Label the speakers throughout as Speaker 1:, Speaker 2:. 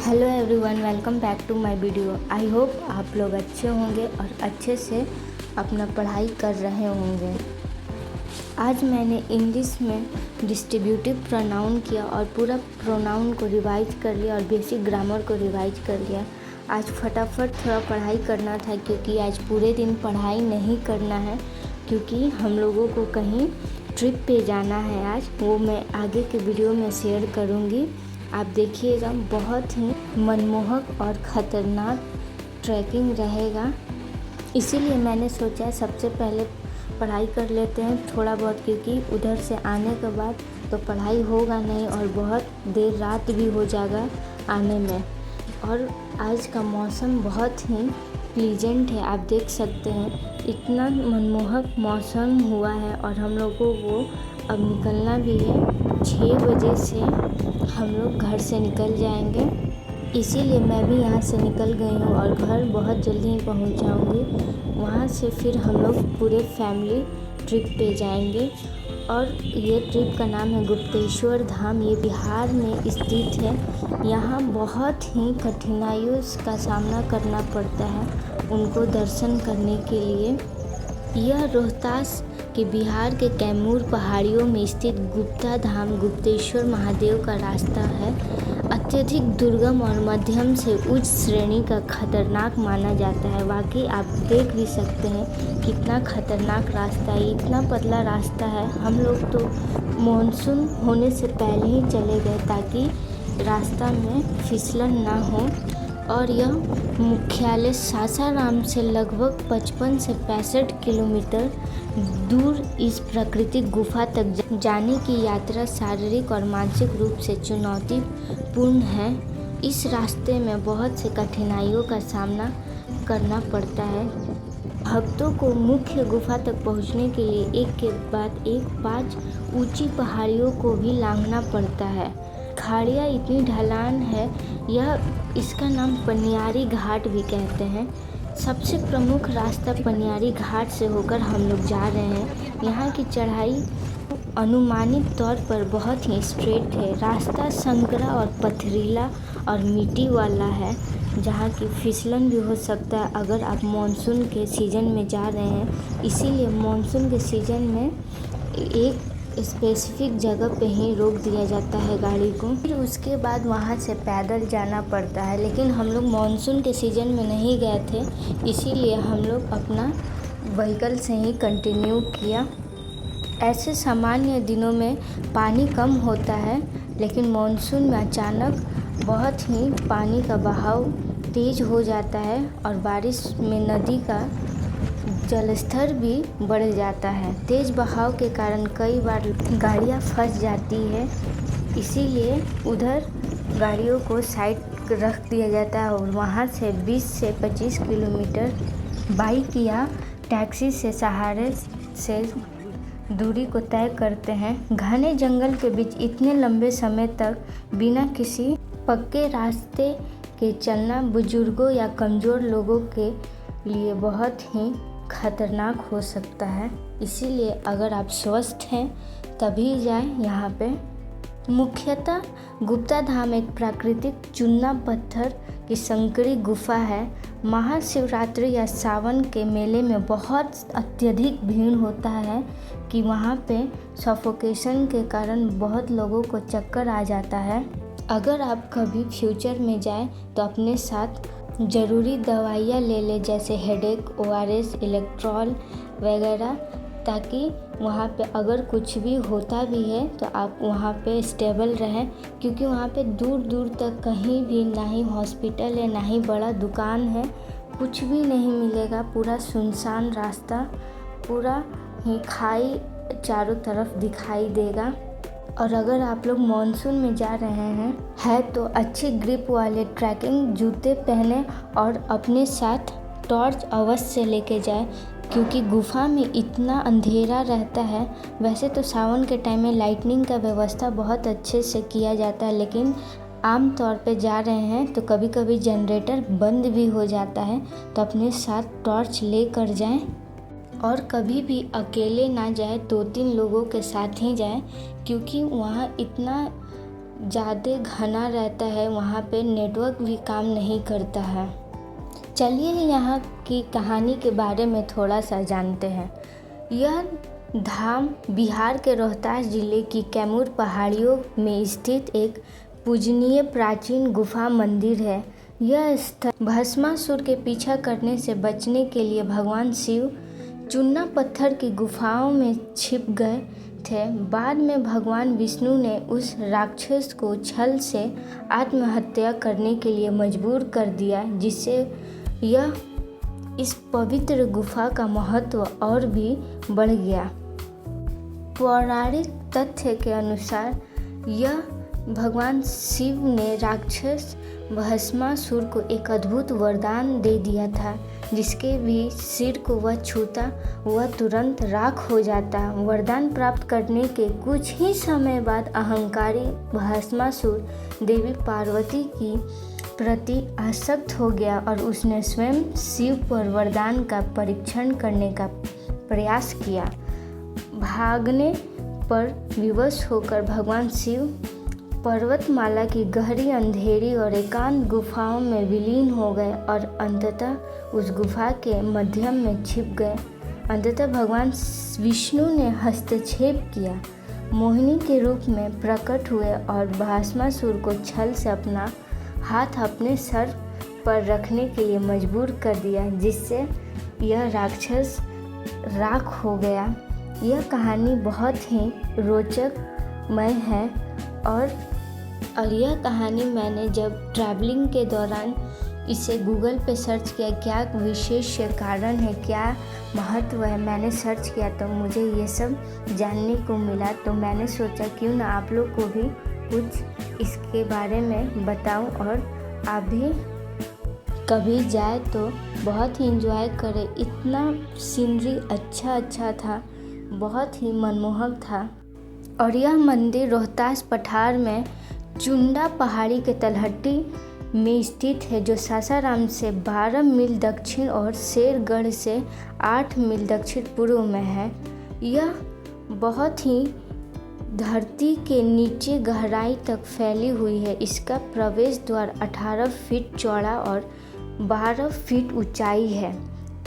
Speaker 1: Hello everyone, welcome back to my video. I hope आप लोग अच्छे होंगे और अच्छे से अपना पढ़ाई कर रहे होंगे। आज मैंने इंग्लिश में डिस्ट्रीब्यूटिव प्रोनाउन किया और पूरा प्रोनाउन को रिवाइज कर लिया और बेसिक ग्रामर को रिवाइज कर लिया। आज फटाफट थोड़ा पढ़ाई करना था क्योंकि आज पूरे दिन पढ़ाई नहीं करना है, क्योंकि हम लोगों को कहीं ट्रिप पे जाना है आज। वो मैं आगे के वीडियो में शेयर करूँगी, आप देखिएगा। बहुत ही मनमोहक और ख़तरनाक ट्रैकिंग रहेगा, इसीलिए मैंने सोचा सबसे पहले पढ़ाई कर लेते हैं थोड़ा बहुत, क्योंकि उधर से आने के बाद तो पढ़ाई होगा नहीं और बहुत देर रात भी हो जाएगा आने में। और आज का मौसम बहुत ही प्लीजेंट है, आप देख सकते हैं इतना मनमोहक मौसम हुआ है। और हम लोगों को अब निकलना भी है, 6 बजे से हम लोग घर से निकल जाएंगे, इसीलिए मैं भी यहाँ से निकल गई हूँ और घर बहुत जल्दी ही पहुँच जाऊँगी। वहाँ से फिर हम लोग पूरे फैमिली ट्रिप पे जाएंगे और ये ट्रिप का नाम है गुप्तेश्वर धाम। ये बिहार में स्थित है। यहाँ बहुत ही कठिनाइयों का सामना करना पड़ता है उनको दर्शन करने के लिए। यह रोहतास के बिहार के कैमूर पहाड़ियों में स्थित गुप्ता धाम गुप्तेश्वर महादेव का रास्ता है। अत्यधिक दुर्गम और मध्यम से उच्च श्रेणी का खतरनाक माना जाता है। वाकई आप देख भी सकते हैं कितना खतरनाक रास्ता है, इतना पतला रास्ता है। हम लोग तो मानसून होने से पहले ही चले गए ताकि रास्ता में फिसलन ना हो। और यह मुख्यालय सासाराम से लगभग 55 से 65 किलोमीटर दूर इस प्राकृतिक गुफा तक जाने की यात्रा शारीरिक और मानसिक रूप से चुनौतीपूर्ण है। इस रास्ते में बहुत से कठिनाइयों का सामना करना पड़ता है। भक्तों को मुख्य गुफा तक पहुंचने के लिए एक के बाद एक 5 ऊंची पहाड़ियों को भी लांघना पड़ता है। खाड़ियाँ इतनी ढलान है, इसका नाम पनियारी घाट भी कहते हैं। सबसे प्रमुख रास्ता पनियारी घाट से होकर हम लोग जा रहे हैं। यहाँ की चढ़ाई अनुमानित तौर पर बहुत ही स्ट्रेट है। रास्ता संकरा और पथरीला और मिट्टी वाला है, जहाँ की फिसलन भी हो सकता है अगर आप मानसून के सीज़न में जा रहे हैं। इसीलिए मानसून के सीज़न में एक स्पेसिफिक जगह पे ही रोक दिया जाता है गाड़ी को, फिर उसके बाद वहाँ से पैदल जाना पड़ता है। लेकिन हम लोग मानसून के सीज़न में नहीं गए थे, इसीलिए हम लोग अपना व्हीकल से ही कंटिन्यू किया। ऐसे सामान्य दिनों में पानी कम होता है, लेकिन मानसून में अचानक बहुत ही पानी का बहाव तेज़ हो जाता है और बारिश में नदी का जलस्तर भी बढ़ जाता है। तेज़ बहाव के कारण कई बार गाड़ियाँ फंस जाती है, इसीलिए उधर गाड़ियों को साइड रख दिया जाता है और वहाँ से 20 से 25 किलोमीटर बाइक या टैक्सी से सहारे से दूरी को तय करते हैं। घने जंगल के बीच इतने लंबे समय तक बिना किसी पक्के रास्ते के चलना बुजुर्गों या कमज़ोर लोगों के लिए बहुत ही खतरनाक हो सकता है। इसीलिए अगर आप स्वस्थ हैं तभी जाएं यहाँ पे। मुख्यतः गुप्ता धाम एक प्राकृतिक चूना पत्थर की संकरी गुफा है। महाशिवरात्रि या सावन के मेले में बहुत अत्यधिक भीड़ होता है कि वहाँ पे सफोकेशन के कारण बहुत लोगों को चक्कर आ जाता है। अगर आप कभी फ्यूचर में जाएं तो अपने साथ ज़रूरी दवाइयाँ ले लें, जैसे हेडेक, ORS, इलेक्ट्रॉल वगैरह, ताकि वहाँ पे अगर कुछ भी होता भी है तो आप वहाँ पे स्टेबल रहें। क्योंकि वहाँ पे दूर दूर तक कहीं भी ना ही हॉस्पिटल है, ना ही बड़ा दुकान है, कुछ भी नहीं मिलेगा। पूरा सुनसान रास्ता, पूरा ही खाई चारों तरफ दिखाई देगा। और अगर आप लोग मानसून में जा रहे हैं तो अच्छी ग्रिप वाले ट्रैकिंग जूते पहने और अपने साथ टॉर्च अवश्य लेके जाए, क्योंकि गुफा में इतना अंधेरा रहता है। वैसे तो सावन के टाइम में लाइटनिंग का व्यवस्था बहुत अच्छे से किया जाता है, लेकिन आम तौर पे जा रहे हैं तो कभी कभी जनरेटर बंद भी हो जाता है, तो अपने साथ टॉर्च ले कर जाएँ। और कभी भी अकेले ना जाए, 2-3 लोगों के साथ ही जाएं, क्योंकि वहाँ इतना ज़्यादा घना रहता है, वहाँ पे नेटवर्क भी काम नहीं करता है। चलिए यहाँ की कहानी के बारे में थोड़ा सा जानते हैं। यह धाम बिहार के रोहतास जिले की कैमूर पहाड़ियों में स्थित एक पूजनीय प्राचीन गुफा मंदिर है। यह स्थल भस्मासुर के पीछा करने से बचने के लिए भगवान शिव चूना पत्थर की गुफाओं में छिप गए थे। बाद में भगवान विष्णु ने उस राक्षस को छल से आत्महत्या करने के लिए मजबूर कर दिया, जिससे यह इस पवित्र गुफा का महत्व और भी बढ़ गया। पौराणिक तथ्य के अनुसार यह भगवान शिव ने राक्षस भस्मासुर को एक अद्भुत वरदान दे दिया था, जिसके भी सिर को वह छूता वह तुरंत राख हो जाता। वरदान प्राप्त करने के कुछ ही समय बाद अहंकारी भस्मासुर देवी पार्वती की प्रति आसक्त हो गया और उसने स्वयं शिव पर वरदान का परीक्षण करने का प्रयास किया। भागने पर विवश होकर भगवान शिव पर्वतमाला की गहरी अंधेरी और एकांत गुफाओं में विलीन हो गए और अंततः उस गुफा के मध्य में छिप गए। अंततः भगवान विष्णु ने हस्तक्षेप किया, मोहिनी के रूप में प्रकट हुए और भस्मासुर को छल से अपना हाथ अपने सर पर रखने के लिए मजबूर कर दिया, जिससे यह राक्षस राख हो गया। यह कहानी बहुत ही रोचकमय है और यह कहानी मैंने जब ट्रैवलिंग के दौरान इसे गूगल पे सर्च किया, क्या विशेष कारण है, क्या महत्व है, मैंने सर्च किया तो मुझे ये सब जानने को मिला। तो मैंने सोचा क्यों ना आप लोग को भी कुछ इसके बारे में बताऊं और आप भी कभी जाए तो बहुत ही एंजॉय करें। इतना सीनरी अच्छा था, बहुत ही मनमोहक था। और यह मंदिर रोहतास पठार में चुंडा पहाड़ी के तलहटी में स्थित है, जो सासाराम से 12 मील दक्षिण और शेरगढ़ से 8 मील दक्षिण पूर्व में है। यह बहुत ही धरती के नीचे गहराई तक फैली हुई है। इसका प्रवेश द्वार 18 फीट चौड़ा और 12 फीट ऊंचाई है।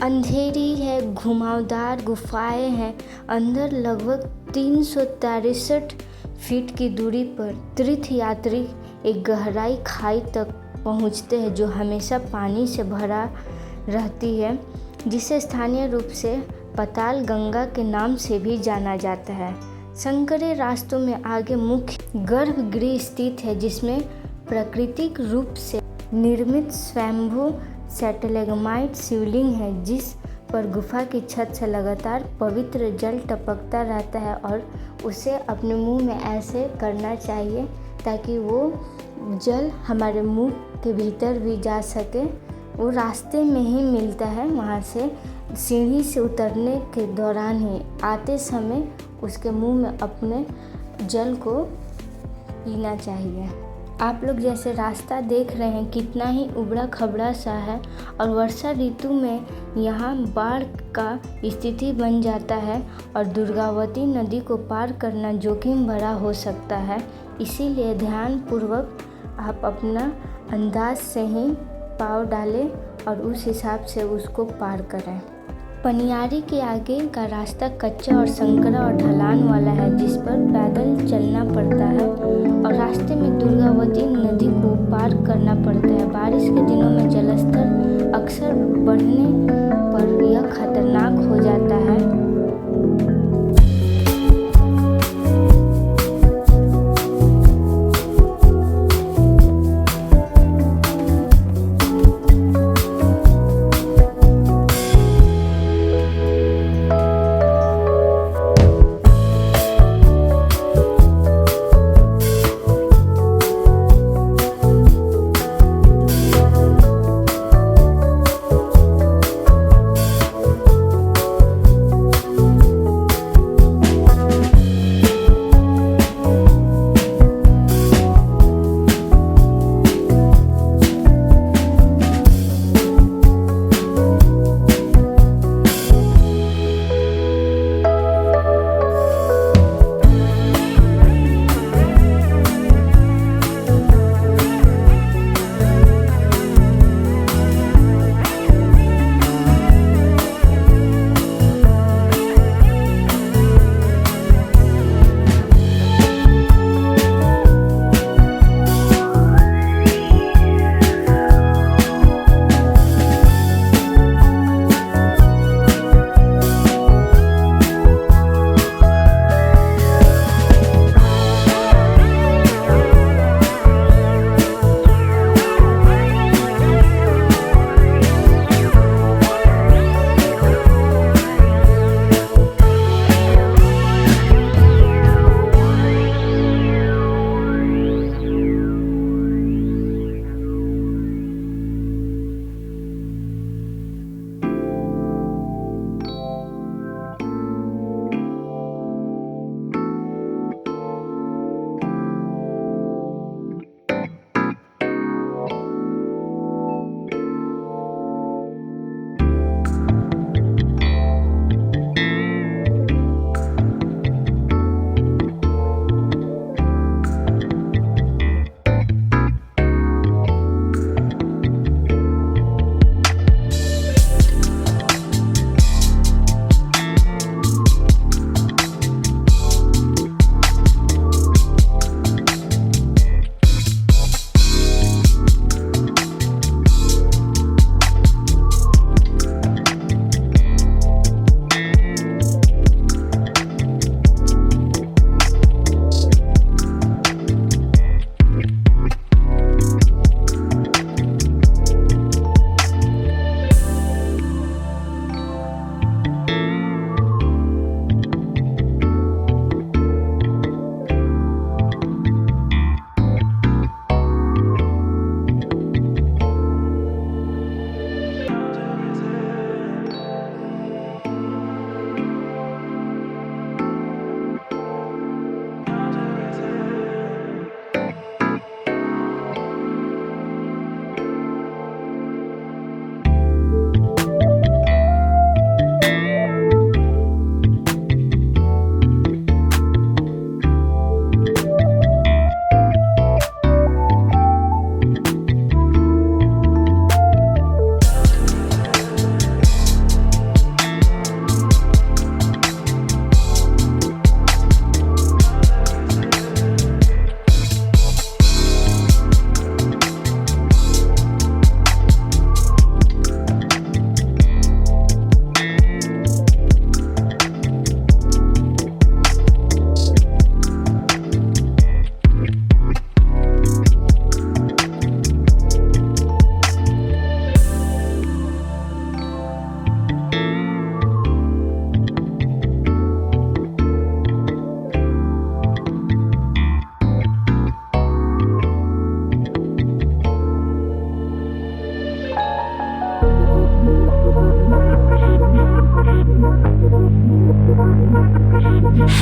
Speaker 1: अंधेरी है, घुमावदार गुफाएं हैं। अंदर लगभग 363 फीट की दूरी पर तीर्थयात्री एक गहराई खाई तक पहुंचते हैं, जो हमेशा पानी से भरा रहती है, जिसे स्थानीय रूप से पाताल गंगा के नाम से भी जाना जाता है। संकरे रास्तों में आगे मुख्य गर्भगृह स्थित है, जिसमें प्राकृतिक रूप से निर्मित स्वयंभू स्टैलेग्माइट शिवलिंग है, जिस पर गुफा की छत से लगातार पवित्र जल टपकता रहता है और उसे अपने मुंह में ऐसे करना चाहिए ताकि वो जल हमारे मुंह के भीतर भी जा सके। वो रास्ते में ही मिलता है, वहाँ से सीढ़ी से उतरने के दौरान ही आते समय उसके मुंह में अपने जल को पीना चाहिए। आप लोग जैसे रास्ता देख रहे हैं कितना ही उबड़ा खबड़ा सा है और वर्षा ऋतु में यहाँ बाढ़ का स्थिति बन जाता है और दुर्गावती नदी को पार करना जोखिम भरा हो सकता है। इसीलिए ध्यानपूर्वक आप अपना अंदाज से ही पाँव डालें और उस हिसाब से उसको पार करें। पनियारी के आगे का रास्ता कच्चा और संकरा और ढलान वाला है, जिस पर पैदल चलना पड़ता है और रास्ते में दुर्गावती नदी को पार करना पड़ता है। बारिश के दिनों में जलस्तर अक्सर बढ़ने पर यह खतरनाक हो जाता है।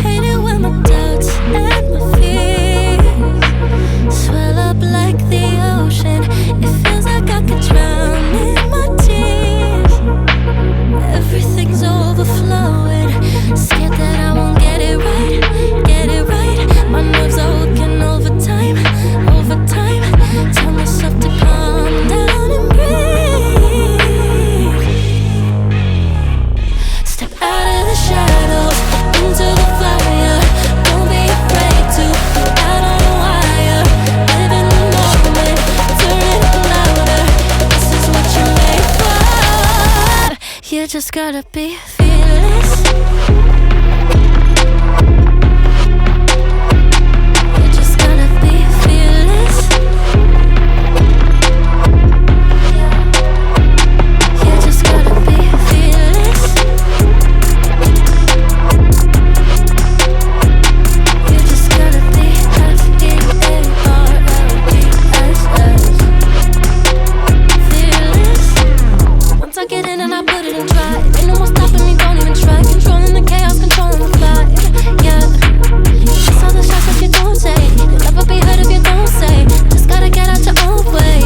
Speaker 2: Hate it when my doubts and my fears swell up like the ocean. It feels like I could drown in my tears. Everything's overflowing. Scared that I won't get it right, get it right. My nerves are working overtime, overtime. Tell myself to calm down and breathe. Step out of the shadows into the fire. Don't be afraid to go out on a wire. Live in the moment, turn it up louder. This is what you're made for. You just gotta be fearless. You just gotta be fearless. You just gotta be fearless. You just gotta be fearless. Once I get in and I put it in drive, ain't no more stopping me, don't even try. Controlling the chaos, controlling the vibe. Yeah, that's all the shots that you don't say. You'll never be heard if you don't say. Just gotta get out your own way.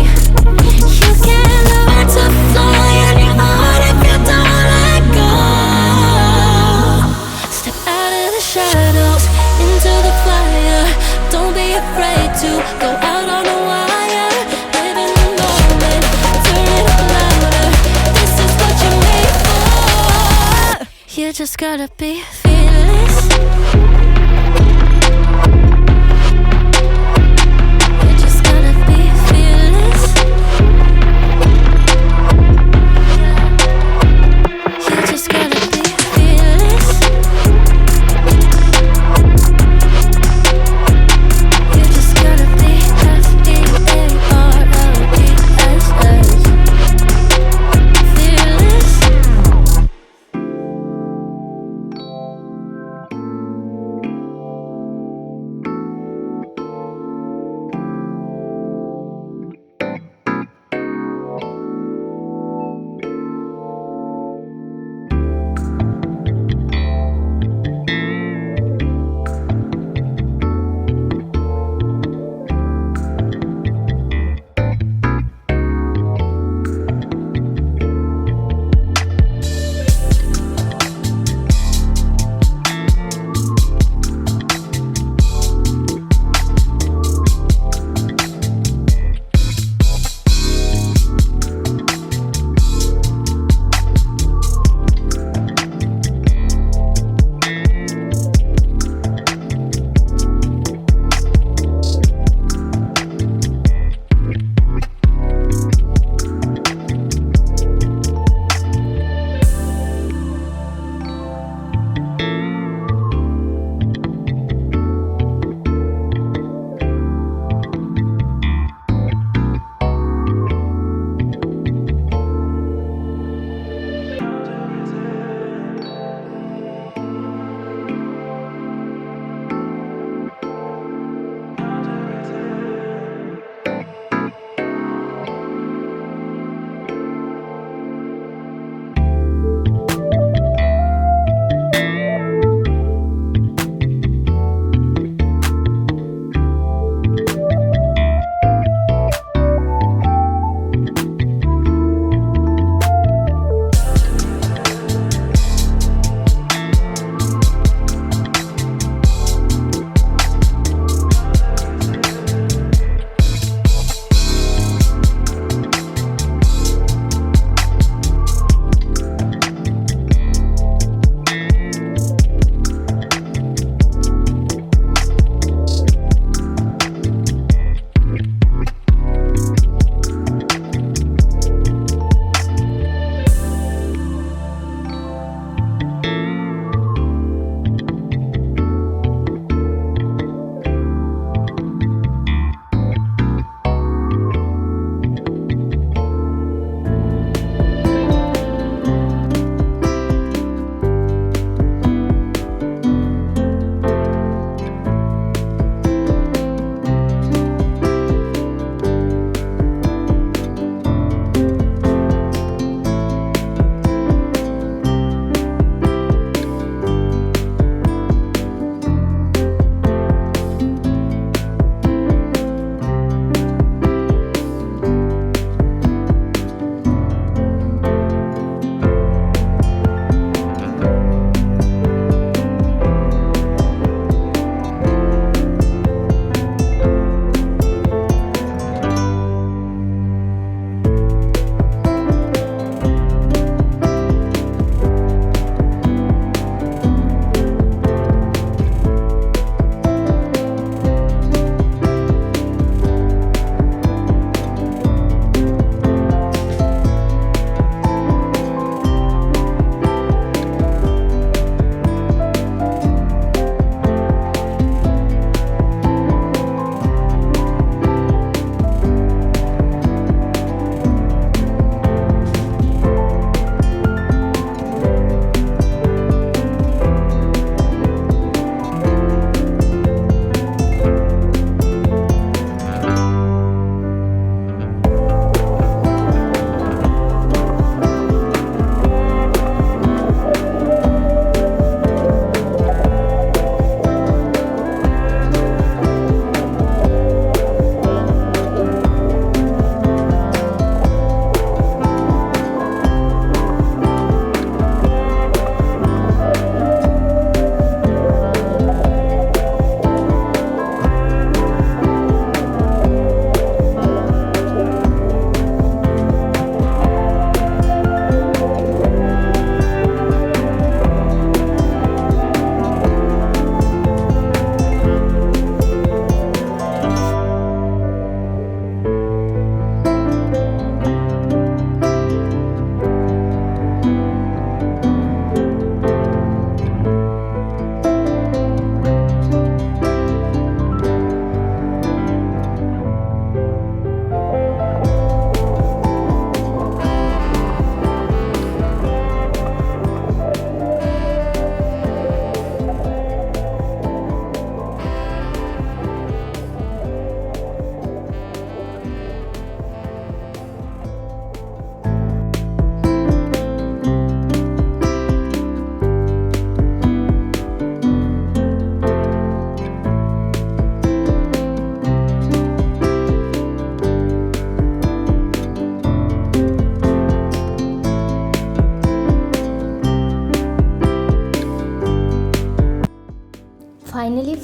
Speaker 2: You can't learn to fly on your own if you don't let go. Step out of the shadows into the fire. Don't be afraid to go out on a wire. Live in the moment, turn it up louder. This is what you're made for. You just gotta be fearless. You just gotta be fearless. You just gotta be fearless. You just gotta be fearless.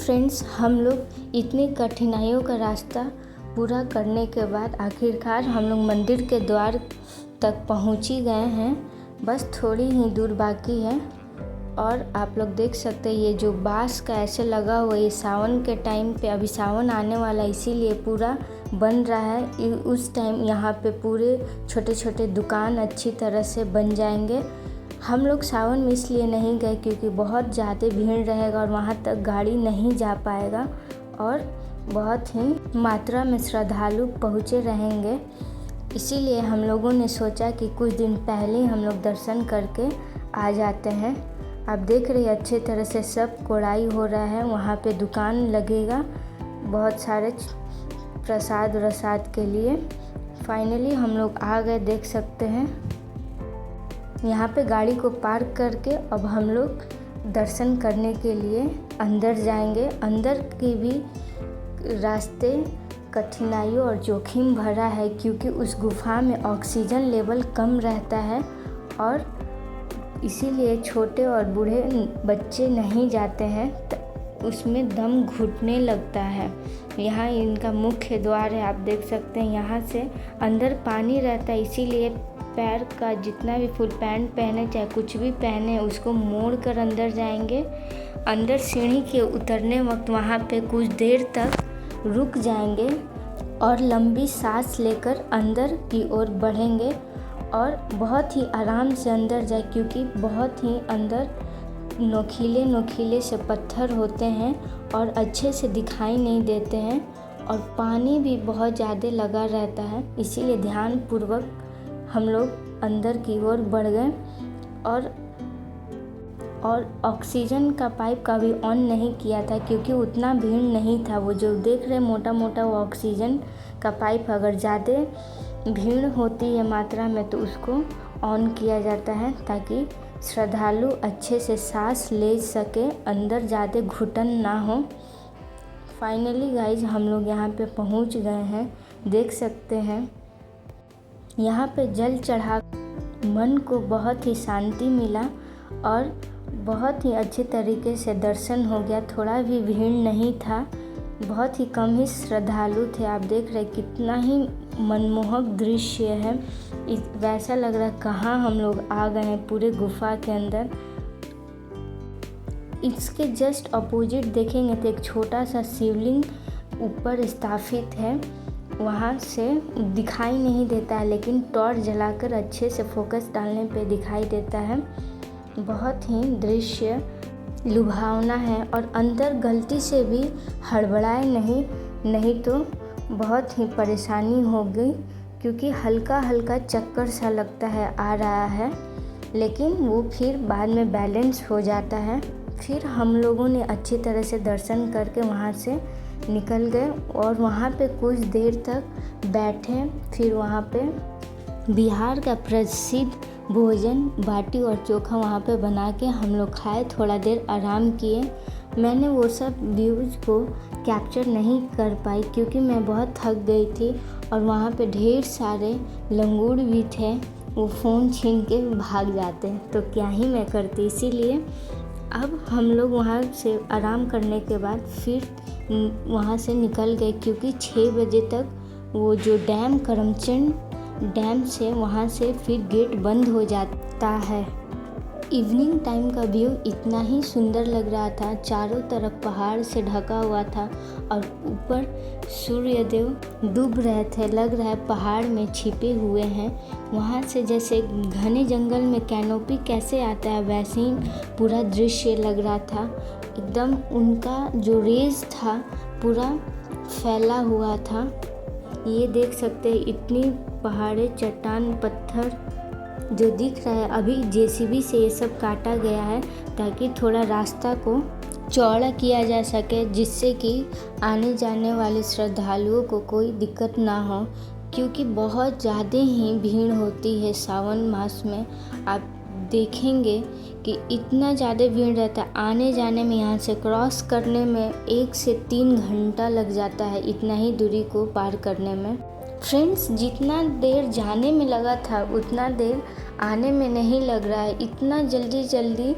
Speaker 1: Friends, हम लोग इतनी कठिनाइयों का रास्ता पूरा करने के बाद आखिरकार हम लोग मंदिर के द्वार तक पहुंच ही गए हैं। बस थोड़ी ही दूर बाकी है। और आप लोग देख सकते हैं ये जो बांस का ऐसे लगा हुआ है, ये सावन के टाइम पे, अभी सावन आने वाला इसीलिए पूरा बन रहा है। उस टाइम यहाँ पे पूरे छोटे छोटे दुकान अच्छी तरह से बन जाएंगे। हम लोग सावन में इसलिए नहीं गए क्योंकि बहुत ज़्यादा भीड़ रहेगा और वहाँ तक गाड़ी नहीं जा पाएगा और बहुत ही मात्रा में श्रद्धालु पहुँचे रहेंगे। इसीलिए हम लोगों ने सोचा कि कुछ दिन पहले ही हम लोग दर्शन करके आ जाते हैं। आप देख रहे हैं अच्छे तरह से सब कोड़ाई हो रहा है। वहाँ पे दुकान लगेगा बहुत सारे प्रसाद के लिए। फाइनली हम लोग आ गए, देख सकते हैं। यहाँ पे गाड़ी को पार्क करके अब हम लोग दर्शन करने के लिए अंदर जाएंगे। अंदर की भी रास्ते कठिनाइयों और जोखिम भरा है क्योंकि उस गुफा में ऑक्सीजन लेवल कम रहता है और इसीलिए छोटे और बूढ़े बच्चे नहीं जाते हैं, उसमें दम घुटने लगता है। यहाँ इनका मुख्य द्वार है, आप देख सकते हैं। यहाँ से अंदर पानी रहता है, इसीलिए पैर का जितना भी फुल पैंट पहने चाहे कुछ भी पहने उसको मोड़ कर अंदर जाएंगे। अंदर सीढ़ी के उतरने वक्त वहाँ पे कुछ देर तक रुक जाएंगे और लंबी सांस लेकर अंदर की ओर बढ़ेंगे और बहुत ही आराम से अंदर जाए क्योंकि बहुत ही अंदर नोकीले से पत्थर होते हैं और अच्छे से दिखाई नहीं देते हैं और पानी भी बहुत ज़्यादा लगा रहता है। इसीलिए ध्यानपूर्वक हम लोग अंदर की ओर बढ़ गए और ऑक्सीजन का पाइप कभी ऑन नहीं किया था क्योंकि उतना भीड़ नहीं था। वो जो देख रहे मोटा वो ऑक्सीजन का पाइप अगर ज़्यादा भीड़ होती है मात्रा में तो उसको ऑन किया जाता है ताकि श्रद्धालु अच्छे से सांस ले सके, अंदर ज़्यादा घुटन ना हो। फाइनली गाइज हम लोग यहाँ पे पहुँच गए हैं, देख सकते हैं। यहाँ पे जल चढ़ा मन को बहुत ही शांति मिला और बहुत ही अच्छे तरीके से दर्शन हो गया। थोड़ा भी भीड़ नहीं था, बहुत ही कम ही श्रद्धालु थे। आप देख रहे कितना ही मनमोहक दृश्य है। वैसा लग रहा है कहाँ हम लोग आ गए हैं पूरे गुफा के अंदर। इसके जस्ट अपोजिट देखेंगे तो एक छोटा सा शिवलिंग ऊपर स्थापित है। वहाँ से दिखाई नहीं देता है लेकिन टॉर्च जलाकर अच्छे से फोकस डालने पे दिखाई देता है। बहुत ही दृश्य लुभावना है और अंदर गलती से भी हड़बड़ाए नहीं तो बहुत ही परेशानी हो गई क्योंकि हल्का चक्कर सा लगता है आ रहा है, लेकिन वो फिर बाद में बैलेंस हो जाता है। फिर हम लोगों ने अच्छी तरह से दर्शन करके वहाँ से निकल गए और वहाँ पे कुछ देर तक बैठे। फिर वहाँ पे बिहार का प्रसिद्ध भोजन बाटी और चोखा वहाँ पे बना के हम लोग खाए, थोड़ा देर आराम किए। मैंने वो सब व्यूज़ को कैप्चर नहीं कर पाई क्योंकि मैं बहुत थक गई थी और वहाँ पे ढेर सारे लंगूर भी थे, वो फ़ोन छीन के भाग जाते तो क्या ही मैं करती। इसीलिए अब हम लोग वहाँ से आराम करने के बाद फिर वहाँ से निकल गए क्योंकि 6 बजे तक वो जो डैम करमचंद डैम से वहाँ से फिर गेट बंद हो जाता है। इवनिंग टाइम का व्यू इतना ही सुंदर लग रहा था, चारों तरफ पहाड़ से ढका हुआ था और ऊपर सूर्यदेव डूब रहे थे, लग रहा है पहाड़ में छिपे हुए हैं। वहाँ से जैसे घने जंगल में कैनोपी कैसे आता है वैसे ही पूरा दृश्य लग रहा था। एकदम उनका जो रेज था पूरा फैला हुआ था। ये देख सकते हैं इतनी पहाड़े, चट्टान, पत्थर जो दिख रहा है। अभी जेसीबी से ये सब काटा गया है ताकि थोड़ा रास्ता को चौड़ा किया जा सके, जिससे कि आने जाने वाले श्रद्धालुओं को कोई दिक्कत ना हो क्योंकि बहुत ज़्यादा ही भीड़ होती है सावन मास में। आप देखेंगे कि इतना ज़्यादा भीड़ रहता है, आने जाने में, यहाँ से क्रॉस करने में 1 से 3 घंटा लग जाता है, इतना ही दूरी को पार करने में। फ्रेंड्स, जितना देर जाने में लगा था उतना देर आने में नहीं लग रहा है। इतना जल्दी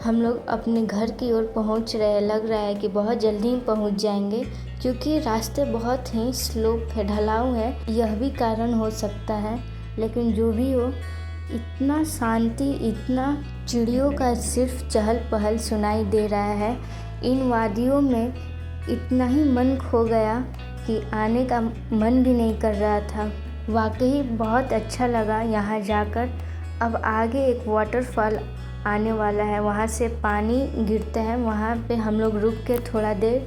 Speaker 1: हम लोग अपने घर की ओर पहुंच रहे हैं। लग रहा है कि बहुत जल्दी ही पहुंच जाएंगे, क्योंकि रास्ते बहुत ही स्लोप है, ढलाव है। यह भी कारण हो सकता है, लेकिन जो भी हो, इतना शांति, इतना चिड़ियों का सिर्फ चहल पहल सुनाई दे रहा है। इन वादियों में इतना ही मन खो गया कि आने का मन भी नहीं कर रहा था। वाकई बहुत अच्छा लगा यहाँ जाकर। अब आगे एक वाटरफॉल आने वाला है, वहाँ से पानी गिरता है। वहाँ पे हम लोग रुक के थोड़ा देर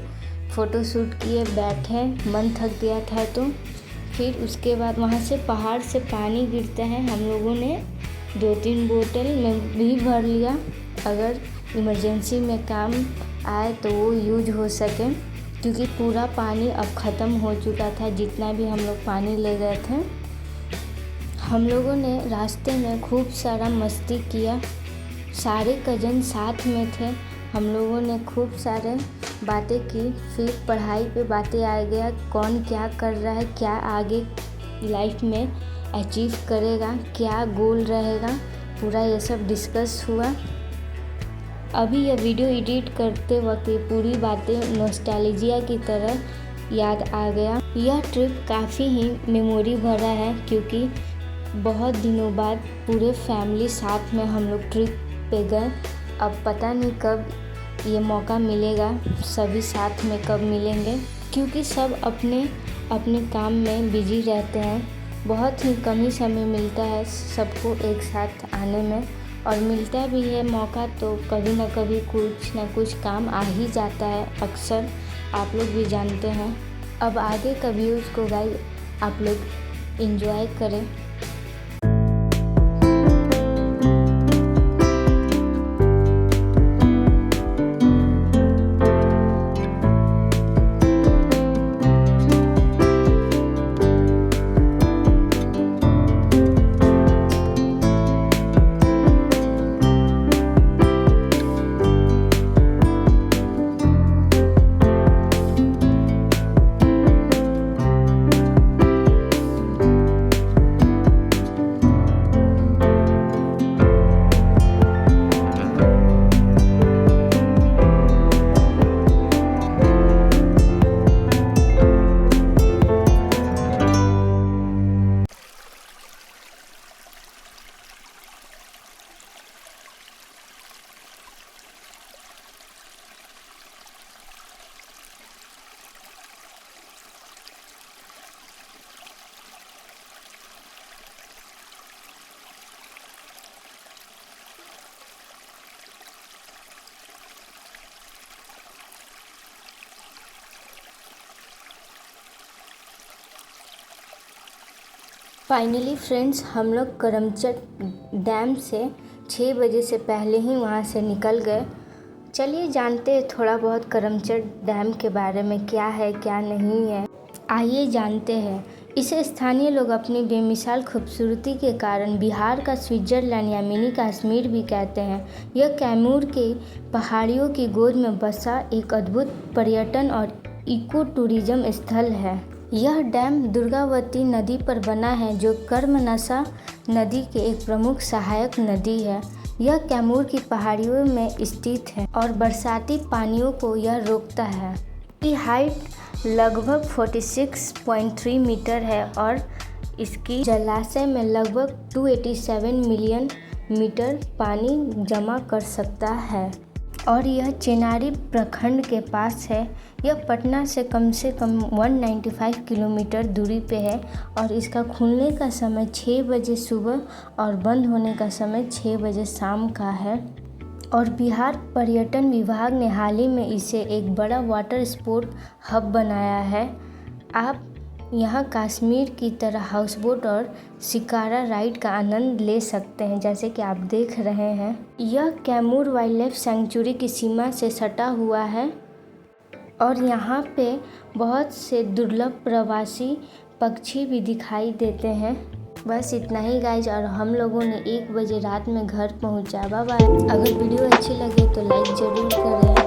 Speaker 1: फ़ोटो शूट किए, बैठे, मन थक गया था तो। फिर उसके बाद वहाँ से पहाड़ से पानी गिरता है। हम लोगों ने 2-3 बोतल में भी भर लिया, अगर इमरजेंसी में काम आए तो वो यूज हो सके, क्योंकि पूरा पानी अब ख़त्म हो चुका था, जितना भी हम लोग पानी ले गए थे। हम लोगों ने रास्ते में खूब सारा मस्ती किया, सारे कज़न साथ में थे। हम लोगों ने खूब सारे बातें की। फिर पढ़ाई पे बातें आ गया, कौन क्या कर रहा है, क्या आगे लाइफ में अचीव करेगा, क्या गोल रहेगा, पूरा ये सब डिस्कस हुआ। अभी यह वीडियो एडिट करते वक्त ये पूरी बातें नॉस्टैल्जिया की तरह याद आ गया। यह ट्रिप काफ़ी ही मेमोरी भरा है, क्योंकि बहुत दिनों बाद पूरे फैमिली साथ में हम लोग ट्रिप पे गए। अब पता नहीं कब ये मौका मिलेगा, सभी साथ में कब मिलेंगे, क्योंकि सब अपने अपने काम में बिजी रहते हैं। बहुत ही कम ही समय मिलता है सबको एक साथ आने में, और मिलता भी है मौका तो कभी ना कभी कुछ ना कुछ काम आ ही जाता है, अक्सर आप लोग भी जानते हैं। अब आगे का व्यूज़ को गाइस आप लोग एंजॉय करें। फाइनली फ्रेंड्स, हम लोग करमचट डैम से 6 बजे से पहले ही वहाँ से निकल गए। चलिए जानते हैं थोड़ा बहुत करमचट डैम के बारे में, क्या है क्या नहीं है, आइए जानते हैं। इसे स्थानीय लोग अपनी बेमिसाल खूबसूरती के कारण बिहार का स्विट्ज़रलैंड या मिनी कश्मीर भी कहते हैं। यह कैमूर के पहाड़ियों की गोद में बसा एक अद्भुत पर्यटन और इको टूरिज्म स्थल है। यह डैम दुर्गावती नदी पर बना है, जो कर्मनसा नदी के एक प्रमुख सहायक नदी है। यह कैमूर की पहाड़ियों में स्थित है और बरसाती पानियों को यह रोकता है। इसकी हाइट लगभग 46.3 मीटर है और इसकी जलाशय में लगभग 287 मिलियन मीटर पानी जमा कर सकता है और यह चेनारी प्रखंड के पास है। यह पटना से कम 195 किलोमीटर दूरी पे है और इसका खुलने का समय 6 बजे सुबह और बंद होने का समय 6 बजे शाम का है। और बिहार पर्यटन विभाग ने हाल ही में इसे एक बड़ा वाटर स्पोर्ट हब बनाया है। आप यहाँ कश्मीर की तरह हाउसबोट और शिकारा राइड का आनंद ले सकते हैं, जैसे कि आप देख रहे हैं। यह कैमूर वाइल्ड लाइफ सेंचुरी की सीमा से सटा हुआ है और यहाँ पे बहुत से दुर्लभ प्रवासी पक्षी भी दिखाई देते हैं। बस इतना ही गाइज, और हम लोगों ने 1 बजे रात में घर पहुँचा। Bye bye. अगर वीडियो अच्छी लगे तो लाइक ज़रूर करें।